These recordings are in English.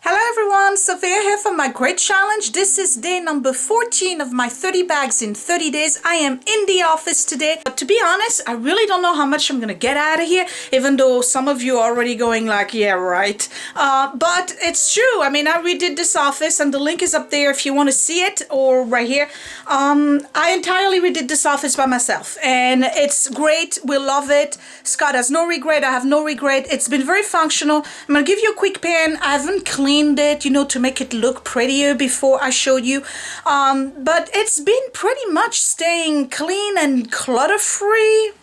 Hello everyone, Sophia here for my great challenge. This is day number 14 of my 30 bags in 30 days. I am in the office today, but to be honest, I really don't know how much I'm gonna get out of here, even though some of you are already going like, yeah, right. But it's true. I mean, I redid this office and the link is up there if you want to see it, or right here. I entirely redid this office by myself and it's great. We love it. Scott has no regret. I have no regret. It's been very functional. I'm gonna give you a quick pan. I haven't cleaned it, you know, to make it look prettier before I showed you, but it's been pretty much staying clean and clutter free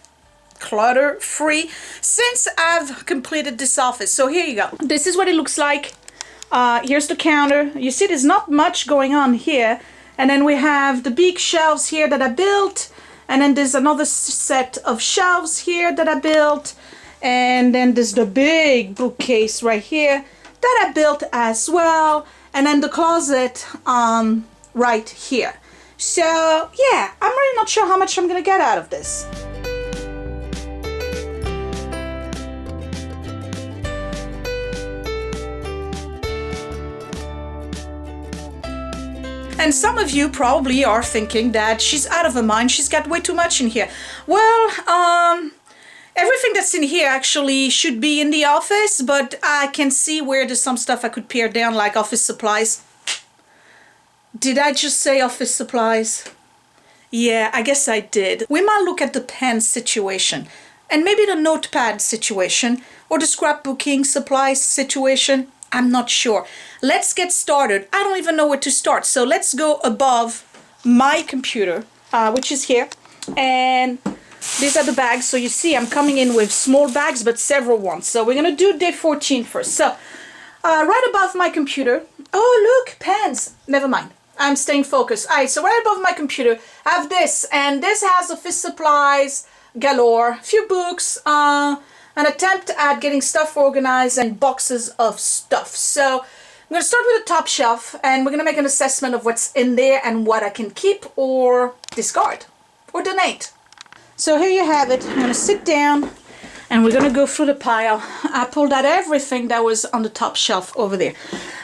since I've completed this office. So here you go. This is what it looks like. Here's the counter. You see there's not much going on here, and then we have the big shelves here that I built, and then there's another set of shelves here that I built, and then there's the big bookcase right here that I built as well, and then the closet right here. So yeah, I'm really not sure how much I'm gonna get out of this. And some of you probably are thinking that she's out of her mind, she's got way too much in here. Well, everything that's in here actually should be in the office, but I can see where there's some stuff I could pare down, like office supplies. Did I just say office supplies? Yeah, I guess I did. We might look at the pen situation, and maybe the notepad situation, or the scrapbooking supplies situation. I'm not sure. Let's get started. I don't even know where to start. So let's go above my computer, which is here, and these are the bags. So you see I'm coming in with small bags, but several ones. So we're gonna do day 14 first. So right above my computer, oh look, pens. Never mind, I'm staying focused. All right, so right above my computer I have this, and this has office supplies galore, a few books, an attempt at getting stuff organized, and boxes of stuff. So I'm gonna start with the top shelf, and we're gonna make an assessment of what's in there and what I can keep or discard or donate. So here you have it. I'm gonna sit down and we're gonna go through the pile. I pulled out everything that was on the top shelf over there.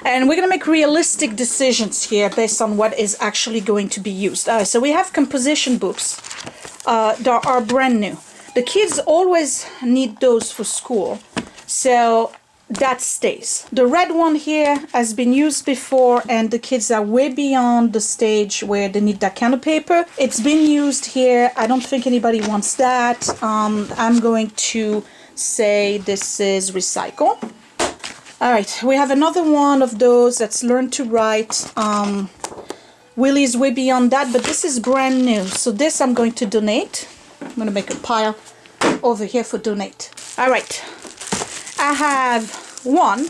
And we're gonna make realistic decisions here based on what is actually going to be used. So we have composition books that are brand new. The kids always need those for school, so that stays. The red one here has been used before, and the kids are way beyond the stage where they need that kind of paper. It's been used here. I don't think anybody wants that. I'm going to say this is recycle. All right, we have another one of those that's learn to write. Willie's way beyond that, but this is brand new. So this I'm going to donate. I'm going to make a pile over here for donate. All right. I have 1,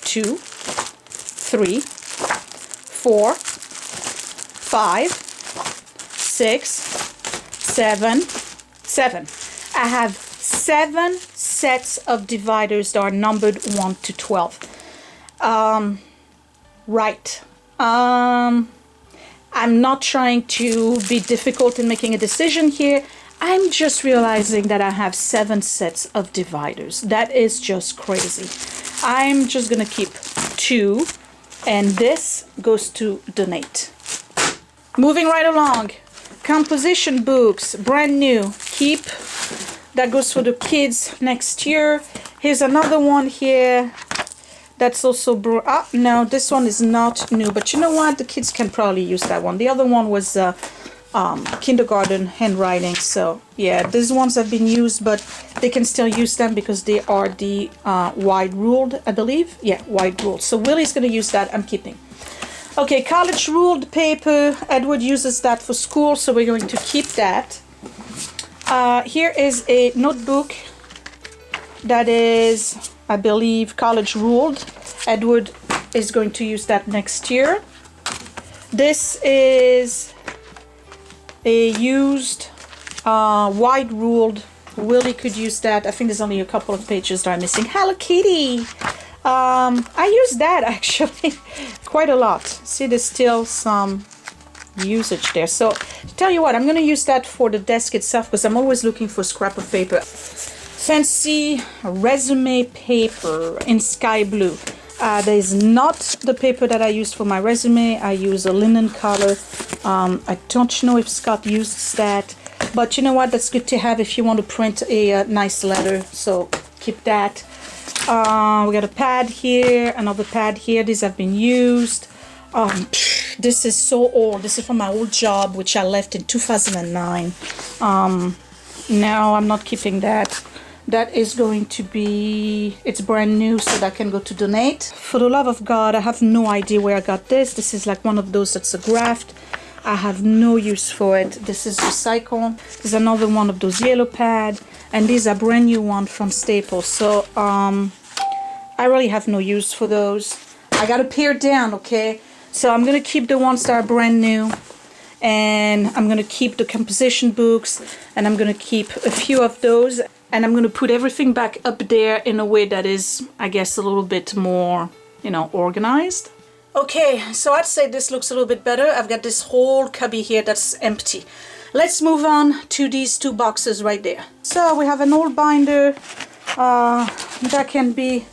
2, 3, 4, 5, 6, 7. I have 7 sets of dividers that are numbered 1 to 12. Right. I'm not trying to be difficult in making a decision here. I'm just realizing that I have 7 sets of dividers. That is just crazy. I'm just gonna keep 2, and this goes to donate. Moving right along, composition books, brand new, keep. That goes for the kids next year. Here's another one here. That's also, no, this one is not new, but you know what? The kids can probably use that one. The other one was kindergarten handwriting. So yeah, these ones have been used, but they can still use them because they are the wide ruled, I believe. Yeah, wide ruled. So Willie's gonna use that. I'm keeping. Okay, college ruled paper. Edward uses that for school, so we're going to keep that. Here is a notebook that is, I believe, college ruled. Edward is going to use that next year. This is a used wide ruled. Willie could use that. I think there's only a couple of pages that are missing. Hello Kitty. I use that actually quite a lot. See, there's still some usage there. So tell you what, I'm going to use that for the desk itself because I'm always looking for scrap of paper. Fancy resume paper in sky blue. There's not the paper that I used for my resume. I use a linen color. I don't know if Scott uses that, but you know what? That's good to have if you want to print a nice letter. So keep that. We got a pad here, another pad here. These have been used. This is so old. This is from my old job, which I left in 2009. No, I'm not keeping that. That is going to be, it's brand new, so that can go to donate. For the love of God, I have no idea where I got this. This is like one of those that's a graft. I have no use for it. This is recycled. There's another one of those yellow pad, and these are brand new one from Staples. So I really have no use for those. I gotta pare down, okay? So I'm gonna keep the ones that are brand new, and I'm gonna keep the composition books, and I'm gonna keep a few of those, and I'm gonna put everything back up there in a way that is, I guess, a little bit more, you know, organized. Okay, so I'd say this looks a little bit better. I've got this whole cubby here that's empty. Let's move on to these two boxes right there. So we have an old binder that can be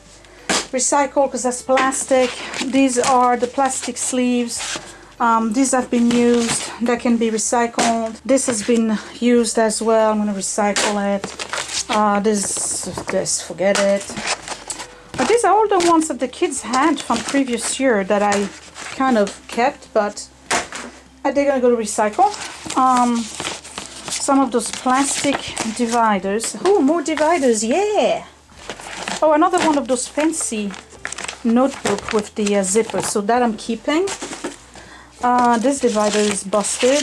recycled because that's plastic. These are the plastic sleeves. These have been used. That can be recycled. This has been used as well. I'm going to recycle it. This, forget it. But these are all the ones that the kids had from previous year that I kind of kept, but they're going to go to recycle. Some of those plastic dividers. Oh, more dividers, yeah! Oh, another one of those fancy notebook with the zipper, so that I'm keeping. This divider is busted.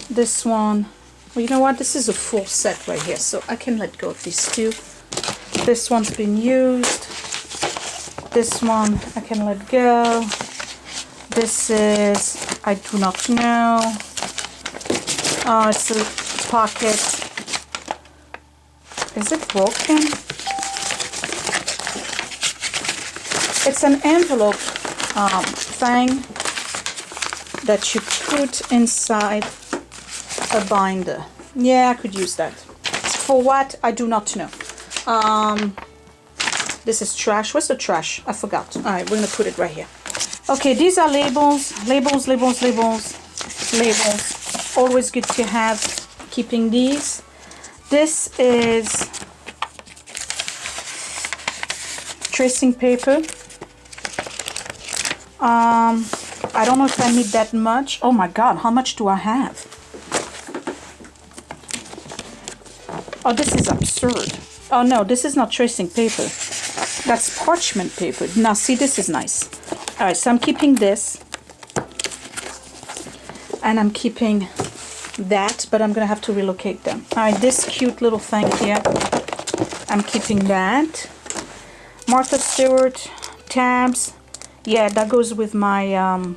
This one, well, you know what? This is a full set right here, so I can let go of these two. This one's been used. This one I can let go. This is, I do not know. Oh, it's a pocket. Is it broken? It's an envelope thing that you put inside a binder. Yeah, I could use that. For what? I do not know. This is trash. Where's the trash? I forgot. All right, we're gonna put it right here. Okay, these are labels. Labels, labels, labels, labels. Always good to have. Keeping these. This is tracing paper. I don't know if I need that much. Oh my God, how much do I have? Oh, this is absurd. Oh no, this is not tracing paper. That's parchment paper. Now see, this is nice. All right, so I'm keeping this. And I'm keeping that, but I'm gonna have to relocate them. All right, this cute little thing here. I'm keeping that. Martha Stewart tabs. Yeah, that goes with my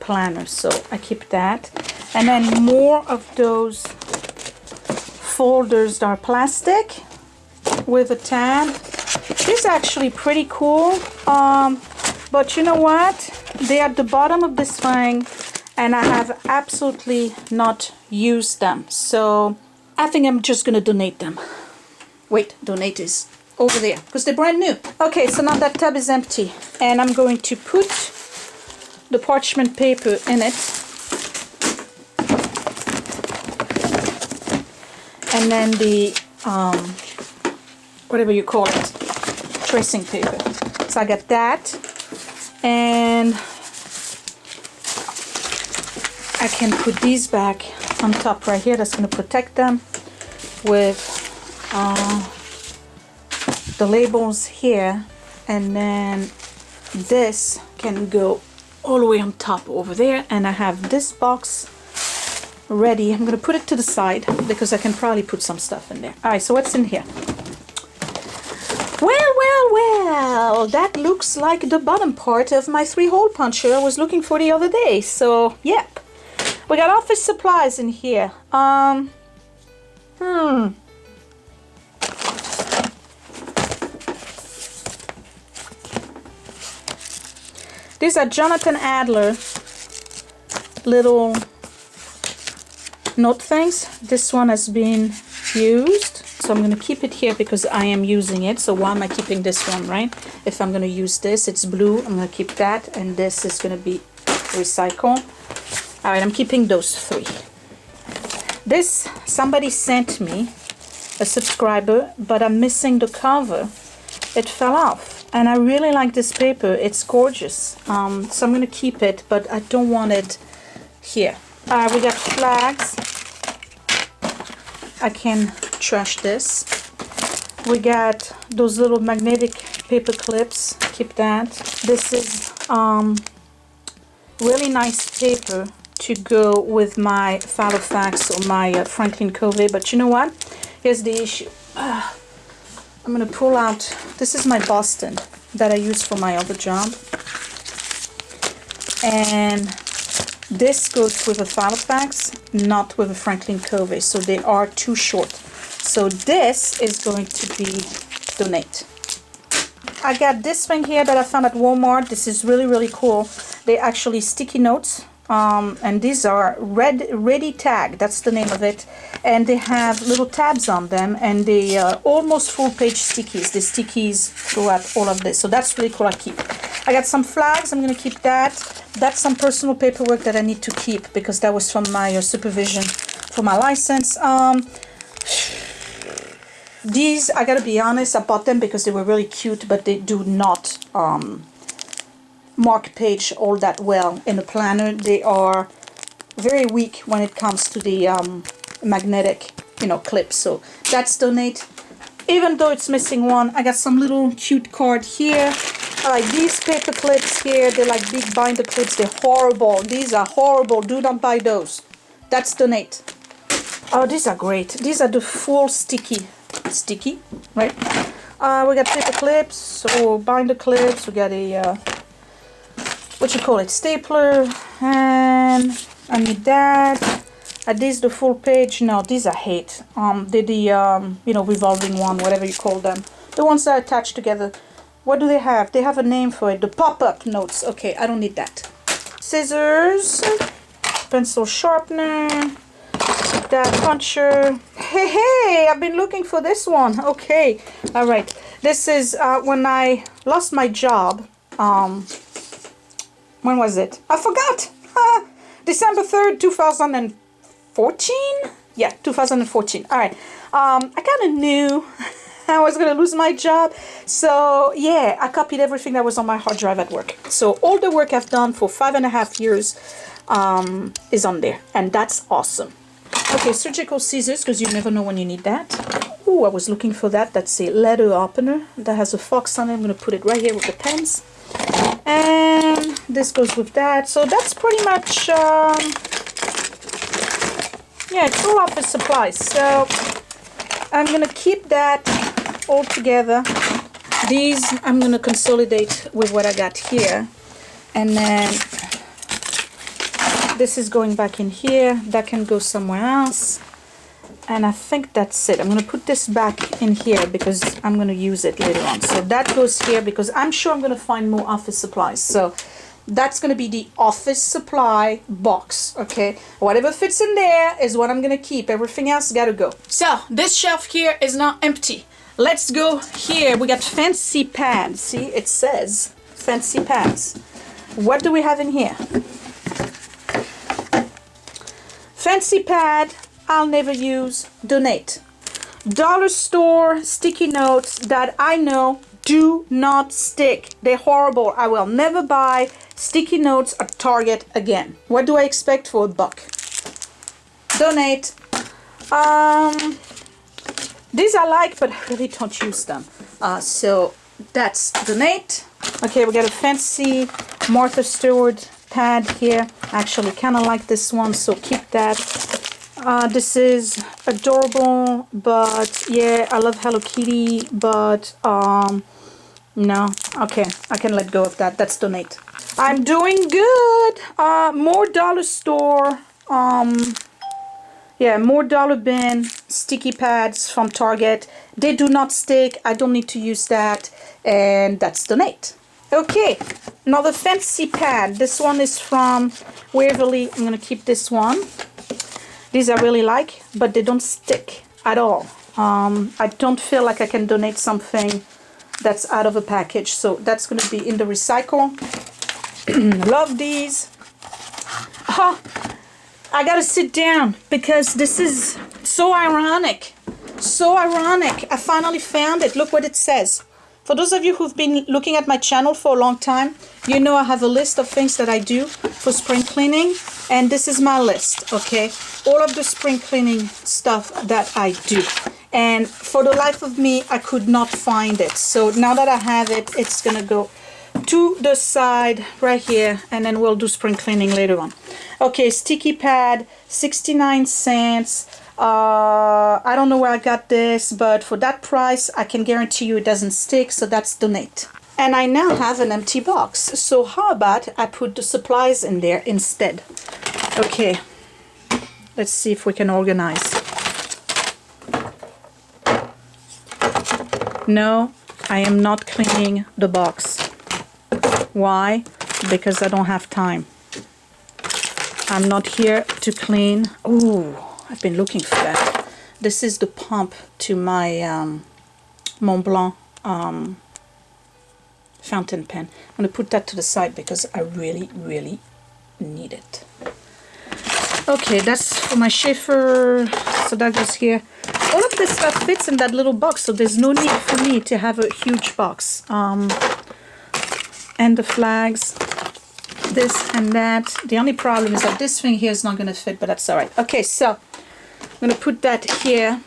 planner, so I keep that. And then more of those folders that are plastic with a tab. These are actually pretty cool, but you know what? They're at the bottom of this thing, and I have absolutely not used them, so I think I'm just gonna donate them. Wait, donate is over there because they're brand new. Okay, so now that tub is empty, and I'm going to put the parchment paper in it, and then the whatever you call it, tracing paper. So I got that, and I can put these back on top right here. That's going to protect them with the labels here, and then this can go all the way on top over there, and I have this box ready. I'm going to put it to the side because I can probably put some stuff in there. Alright, so what's in here? Well, that looks like the bottom part of my 3-hole puncher I was looking for the other day. So, yep. We got office supplies in here. These are Jonathan Adler little note things. This one has been used. So I'm going to keep it here because I am using it. So why am I keeping this one, right? If I'm going to use this, it's blue. I'm going to keep that. And this is going to be recycle. All right, I'm keeping those 3. This, somebody sent me, a subscriber, but I'm missing the cover. It fell off. And I really like this paper. It's gorgeous. So I'm going to keep it, but I don't want it here. We got flags. I can trash this. We got those little magnetic paper clips. Keep that. This is really nice paper to go with my Fax or my Franklin Covey. But you know what? Here's the issue. I'm going to pull out. This is my Boston that I use for my other job. And this goes with a Fax, not with a Franklin Covey. So they are too short. So this is going to be donate. I got this thing here that I found at Walmart. This is really, really cool. They actually sticky notes. And these are ready tag, that's the name of it, and they have little tabs on them, and they are almost full page stickies. The stickies throughout all of this, so that's really cool. I got some flags. I'm gonna keep that. That's some personal paperwork that I need to keep because that was from my supervision for my license. These, I gotta be honest, I bought them because they were really cute, but they do not mark page all that well in a planner. They are very weak when it comes to the magnetic, clips. So that's donate. Even though it's missing one, I got some little cute card here. I like these paper clips here. They're like big binder clips. They're horrible. These are horrible. Do not buy those. That's donate. Oh, these are great. These are the full sticky, right? We got paper clips or binder clips. We got a stapler, and I need that. Are these the full page? No, these I hate. They're the revolving one, whatever you call them. The ones that are attached together. What do they have? They have a name for it. The pop-up notes. Okay, I don't need that. Scissors, pencil sharpener, that puncher. Hey, I've been looking for this one. Okay, all right. This is when I lost my job. When was it? I forgot. December 3rd, 2014? Yeah, 2014. All right. I kind of knew I was going to lose my job. So, yeah, I copied everything that was on my hard drive at work. So, all the work I've done for 5.5 years is on there. And that's awesome. Okay, surgical scissors, because you never know when you need that. Oh, I was looking for that. That's a letter opener that has a fox on it. I'm going to put it right here with the pens. And this goes with that. So that's pretty much, it's all office supplies. So I'm going to keep that all together. These I'm going to consolidate with what I got here. And then this is going back in here. That can go somewhere else. And I think that's it. I'm going to put this back in here because I'm going to use it later on. So that goes here because I'm sure I'm going to find more office supplies. So that's going to be the office supply box, okay? Whatever fits in there is what I'm going to keep. Everything else got to go. So this shelf here is now empty. Let's go here. We got fancy pads. See, it says fancy pads. What do we have in here? Fancy pad. I'll never use. Donate. Dollar store sticky notes that I know do not stick. They're horrible. I will never buy sticky notes at Target again. What do I expect for $1? Donate. These I like, but I really don't use them. So that's donate. Okay, we got a fancy Martha Stewart pad here. I actually kind of like this one, so keep that. This is adorable, but yeah, I love Hello Kitty, but no, okay, I can let go of that. That's donate. I'm doing good. More dollar store, more dollar bin sticky pads from Target. They do not stick. I don't need to use that, and that's donate. Okay, another fancy pad. This one is from Waverly. I'm gonna keep this one. These I really like, but they don't stick at all. I don't feel like I can donate something that's out of a package, so that's going to be in the recycle. Love these. Oh, I gotta sit down because this is so ironic. So ironic. I finally found it. Look what it says. For those of you who've been looking at my channel for a long time, you know I have a list of things that I do for spring cleaning, and this is my list, okay? All of the spring cleaning stuff that I do. And for the life of me, I could not find it. So now that I have it, it's gonna go to the side right here, and then we'll do spring cleaning later on. Okay, sticky pad, 69 cents. I don't know where I got this, but for that price, I can guarantee you it doesn't stick, so that's donate. And I now have an empty box, so how about I put the supplies in there instead? Okay, let's see if we can organize. No, I am not cleaning the box. Why? Because I don't have time. I'm not here to clean. Ooh, I've been looking for that. This is the pump to my Mont Blanc fountain pen. I'm going to put that to the side because I really, really need it. Okay, that's for my Schaefer. So that goes here. All of this stuff fits in that little box, so there's no need for me to have a huge box. And the flags, this and that. The only problem is that this thing here is not going to fit, but that's all right. Okay, so I'm going to put that here.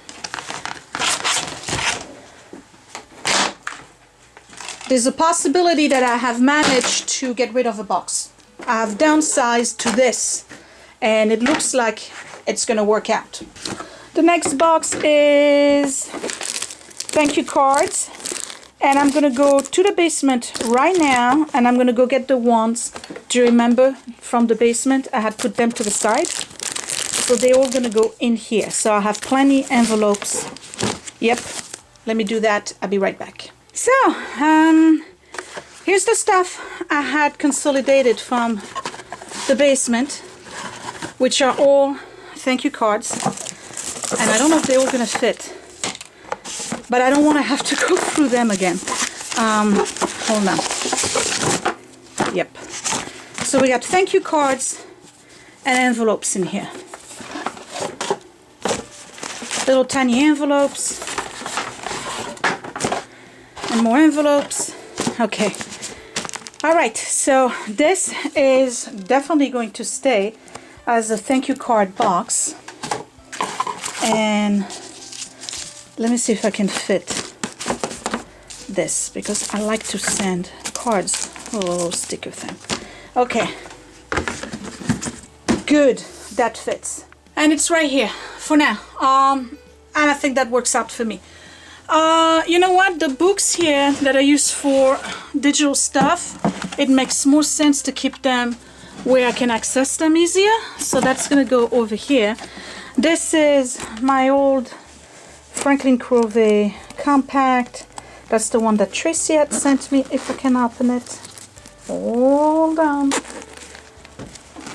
There's a possibility that I have managed to get rid of a box. I have downsized to this, and it looks like it's going to work out. The next box is thank you cards. And I'm going to go to the basement right now, and I'm going to go get the ones. Do you remember from the basement? I had put them to the side. So they're all going to go in here. So I have plenty envelopes. Yep. Let me do that. I'll be right back. So, here's the stuff I had consolidated from the basement, which are all thank you cards. And I don't know if they're all going to fit, but I don't want to have to go through them again. Hold on. Yep. So we got thank you cards and envelopes in here. Little tiny envelopes. And more envelopes. Okay. Alright, so this is definitely going to stay as a thank you card box. And let me see if I can fit this, because I like to send cards. Oh, sticker thing. Okay. Good. That fits. And it's right here for now. And I think that works out for me. You know what? The books here that I use for digital stuff, it makes more sense to keep them where I can access them easier. So that's going to go over here. This is my old Franklin Covey compact. That's the one that Tracy had sent me, if I can open it. Hold on.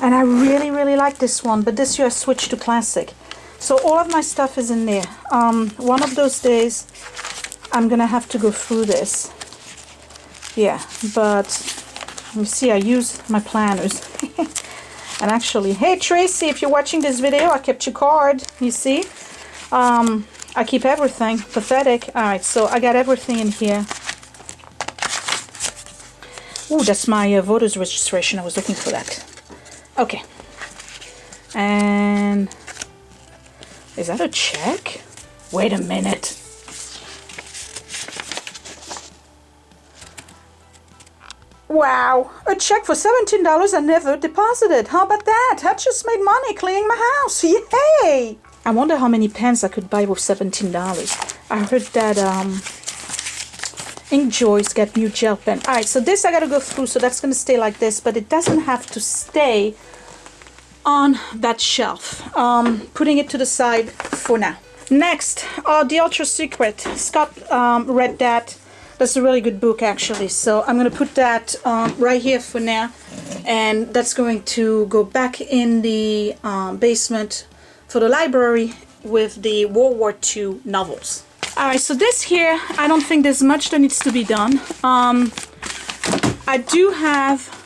And I really, really like this one, but this year I switched to classic. So all of my stuff is in there. One of those days, I'm gonna have to go through this. Yeah, but you see, I use my planners. And actually, hey Tracy, if you're watching this video, I kept your card, you see? I keep everything. Pathetic. Alright, so I got everything in here. Ooh, that's my voter's registration. I was looking for that. Okay. And is that a check? Wait a minute. Wow, a check for $17 I never deposited. How about that? I just made money cleaning my house. Yay! I wonder how many pens I could buy with $17. I heard that Inkjoys get new gel pen. Alright, so this I gotta go through, so that's gonna stay like this, but it doesn't have to stay on that shelf. Putting it to the side for now. Next, The Ultra Secret. Scott read that. That's a really good book, actually. So I'm going to put that right here for now. And that's going to go back in the basement for the library. with the World War II novels. Alright, so this here, I don't think there's much that needs to be done. I do have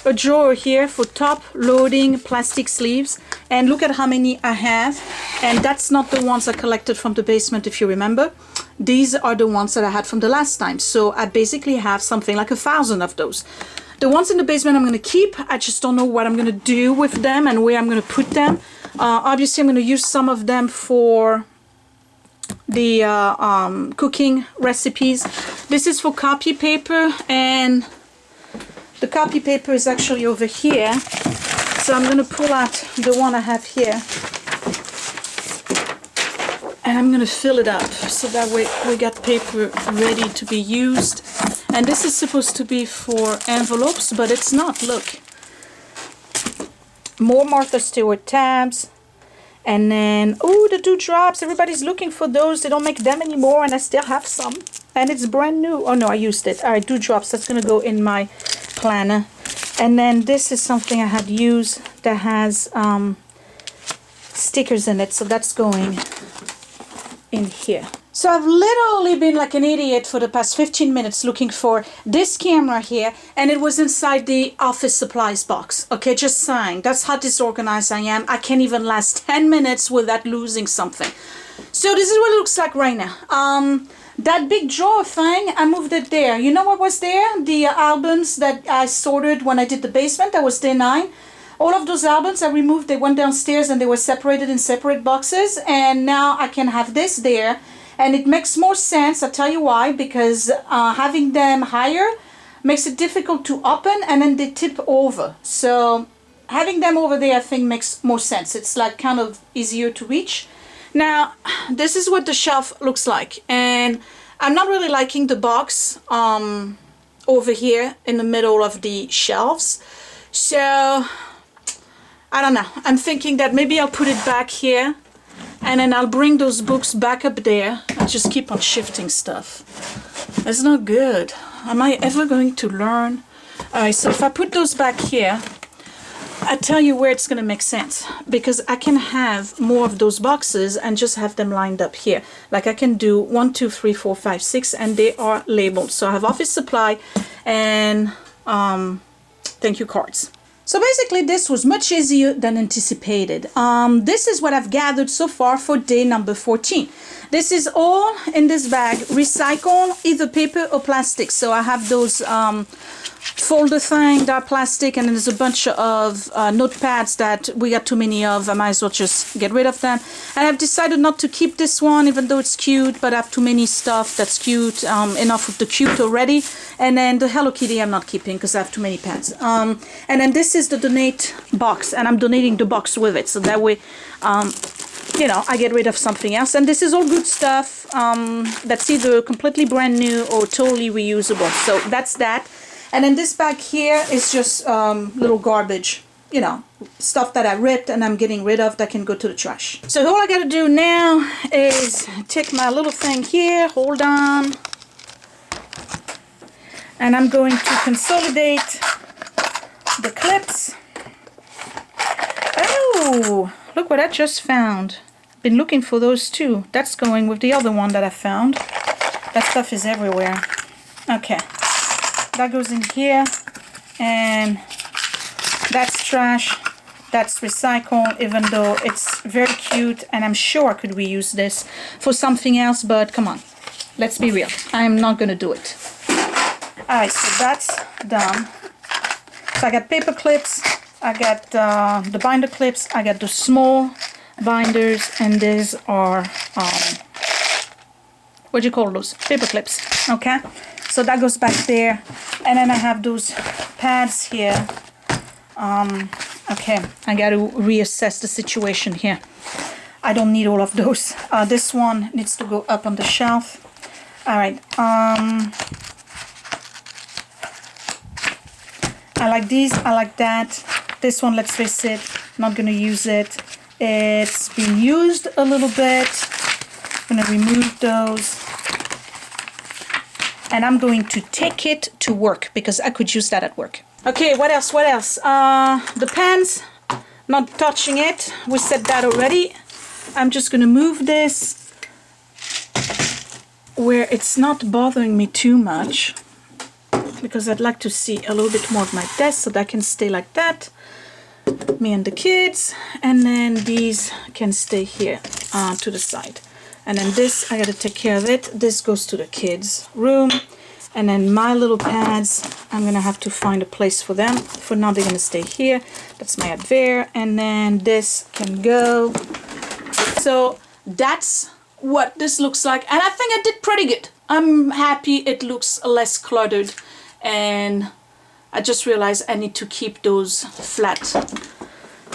a drawer here for top loading plastic sleeves, and look at how many I have, and that's not the ones I collected from the basement, if you remember. These are the ones that I had from the last time, so I basically have something like 1,000 of those. The ones in the basement I'm going to keep. I just don't know what I'm going to do with them and where I'm going to put them. Obviously I'm going to use some of them for the cooking recipes. This is for copy paper, and the copy paper is actually over here, so I'm going to pull out the one I have here, and I'm going to fill it up so that way we got paper ready to be used. And this is supposed to be for envelopes, but it's not. Look, more Martha Stewart tabs, and then oh, the dewdrops, everybody's looking for those. They don't make them anymore, and I still have some, and it's brand new. Oh no, I used it. All right, dewdrops, that's going to go in my planner. And then this is something I had used that has stickers in it, so that's going in here. So I've literally been like an idiot for the past 15 minutes looking for this camera here, and it was inside the office supplies box. Okay, just saying, that's how disorganized I am. I can't even last 10 minutes without losing something. So this is what it looks like right now. That big drawer thing, I moved it there. You know what was there? The albums that I sorted when I did the basement, that was day 9. All of those albums I removed, they went downstairs and they were separated in separate boxes, and now I can have this there, and it makes more sense. I'll tell you why, because having them higher makes it difficult to open, and then they tip over. So having them over there, I think, makes more sense. It's like kind of easier to reach. Now, this is what the shelf looks like, and I'm not really liking the box over here in the middle of the shelves. So, I don't know. I'm thinking that maybe I'll put it back here, and then I'll bring those books back up there. I just keep on shifting stuff. That's not good. Am I ever going to learn? Alright, so if I put those back here, I tell you where it's going to make sense, because I can have more of those boxes and just have them lined up here. Like I can do 1, 2, 3, 4, 5, 6, and they are labeled. So I have office supply and thank you cards. So basically this was much easier than anticipated. This is what I've gathered so far for day number 14. This is all in this bag, recycle, either paper or plastic. So I have those folder thing that are plastic, and then there's a bunch of notepads that we got too many of. I might as well just get rid of them. And I've decided not to keep this one, even though it's cute, but I have too many stuff that's cute, enough of the cute already. And then the Hello Kitty I'm not keeping because I have too many pads. And then this is the donate box, and I'm donating the box with it, so that way you know, I get rid of something else. And this is all good stuff that's either completely brand new or totally reusable. So that's that. And then this bag here is just little garbage, you know, stuff that I ripped and I'm getting rid of that can go to the trash. So all I gotta do now is take my little thing here, hold on, and I'm going to consolidate the clips. Oh, look what I just found. Been looking for those too. That's going with the other one that I found. That stuff is everywhere. Okay. That goes in here, and that's trash, that's recycle, even though it's very cute and I'm sure I could reuse this for something else, but come on, let's be real, I'm not gonna do it. Alright, so that's done. So I got paper clips, I got the binder clips, I got the small binders, and these are what do you call those? Paper clips, okay? So that goes back there, and then I have those pads here. Okay, I got to reassess the situation here. I don't need all of those. This one needs to go up on the shelf. All right. I like these. I like that. This one, let's face it, not gonna use it. It's been used a little bit. I'm gonna remove those. And I'm going to take it to work because I could use that at work. Okay, what else? The pens, not touching it. We said that already. I'm just gonna move this where it's not bothering me too much, because I'd like to see a little bit more of my desk so that can stay like that, me and the kids, and then these can stay here to the side. And then this, I gotta take care of it. This goes to the kids' room. And then my little pads, I'm gonna have to find a place for them. For now, they're gonna stay here. That's my advair. And then this can go. So that's what this looks like. And I think I did pretty good. I'm happy it looks less cluttered. And I just realized I need to keep those flat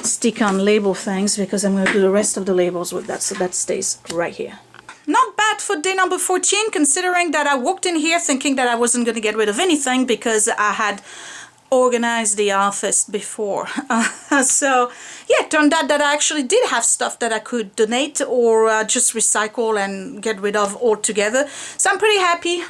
stick-on label things, because I'm gonna do the rest of the labels with that. So that stays right here. Not bad for day number 14, considering that I walked in here thinking that I wasn't going to get rid of anything because I had organized the office before. So yeah, it turned out that I actually did have stuff that I could donate or just recycle and get rid of altogether. So I'm pretty happy.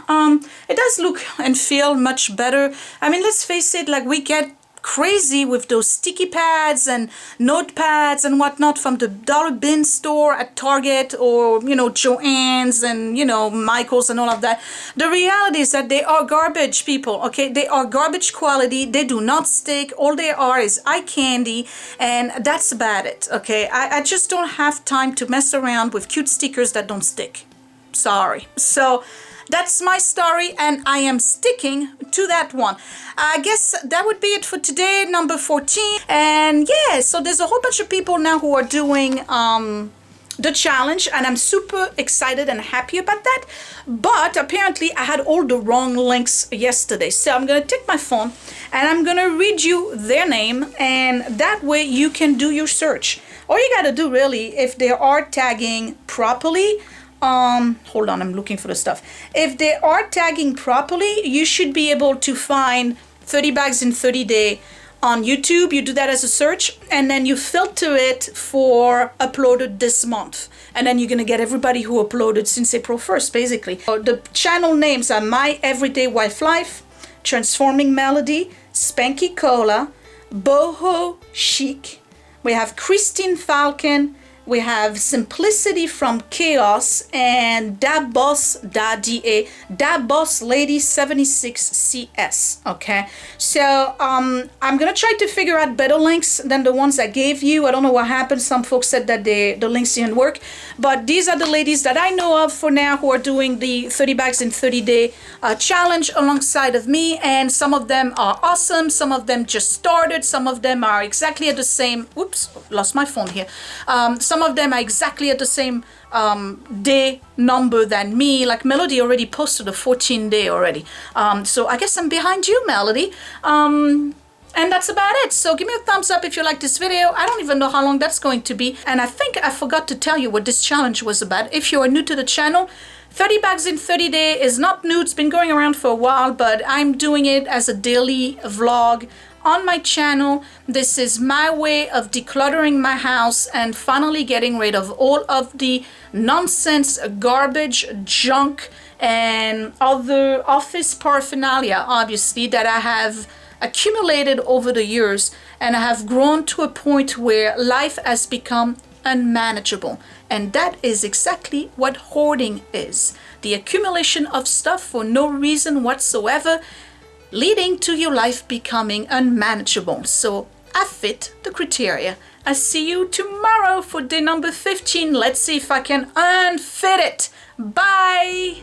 It does look and feel much better. I mean, let's face it, like we get crazy with those sticky pads and notepads and whatnot from the dollar bin store at Target, or you know, Joann's and you know, Michael's and all of that. The reality is that they are garbage, people. Okay, they are garbage quality. They do not stick. All they are is eye candy, and that's about it. Okay, I just don't have time to mess around with cute stickers that don't stick. Sorry. So that's my story, and I am sticking to that one. I guess that would be it for today, number 14. And yeah, so there's a whole bunch of people now who are doing the challenge, and I'm super excited and happy about that. But apparently I had all the wrong links yesterday. So I'm gonna take my phone and I'm gonna read you their name, and that way you can do your search. All you gotta do really, if they are tagging properly, hold on, I'm looking for the stuff. If they are tagging properly, you should be able to find 30 bags in 30 days on YouTube. You do that as a search, and then you filter it for uploaded this month. And then you're gonna get everybody who uploaded since April 1st, basically. So the channel names are My Everyday Wife Life, Transforming Melody, SpankyCola, Boho Chic. We have Christine Falcon. We have Simplicityfromchaos and Daboss Lady 76CS. Okay, so I'm gonna try to figure out better links than the ones I gave you. I don't know what happened. Some folks said that the links didn't work, but these are the ladies that I know of for now who are doing the 30 bags in 30 day challenge alongside of me, and some of them are awesome. Some of them just started. Some of them are exactly at the same. Oops, lost my phone here. Some of them are exactly at the same day number than me. Like Melody already posted a 14-day already. So I guess I'm behind you, Melody. And that's about it. So give me a thumbs up if you like this video. I don't even know how long that's going to be. And I think I forgot to tell you what this challenge was about. If you are new to the channel, 30 bags in 30 days is not new. It's been going around for a while, but I'm doing it as a daily vlog on my channel. This is my way of decluttering my house and finally getting rid of all of the nonsense, garbage, junk, and other office paraphernalia, obviously, that I have accumulated over the years, and I have grown to a point where life has become unmanageable. And that is exactly what hoarding is. The accumulation of stuff for no reason whatsoever, leading to your life becoming unmanageable. So I fit the criteria. I see you tomorrow for day number 15. Let's see if I can unfit it. Bye.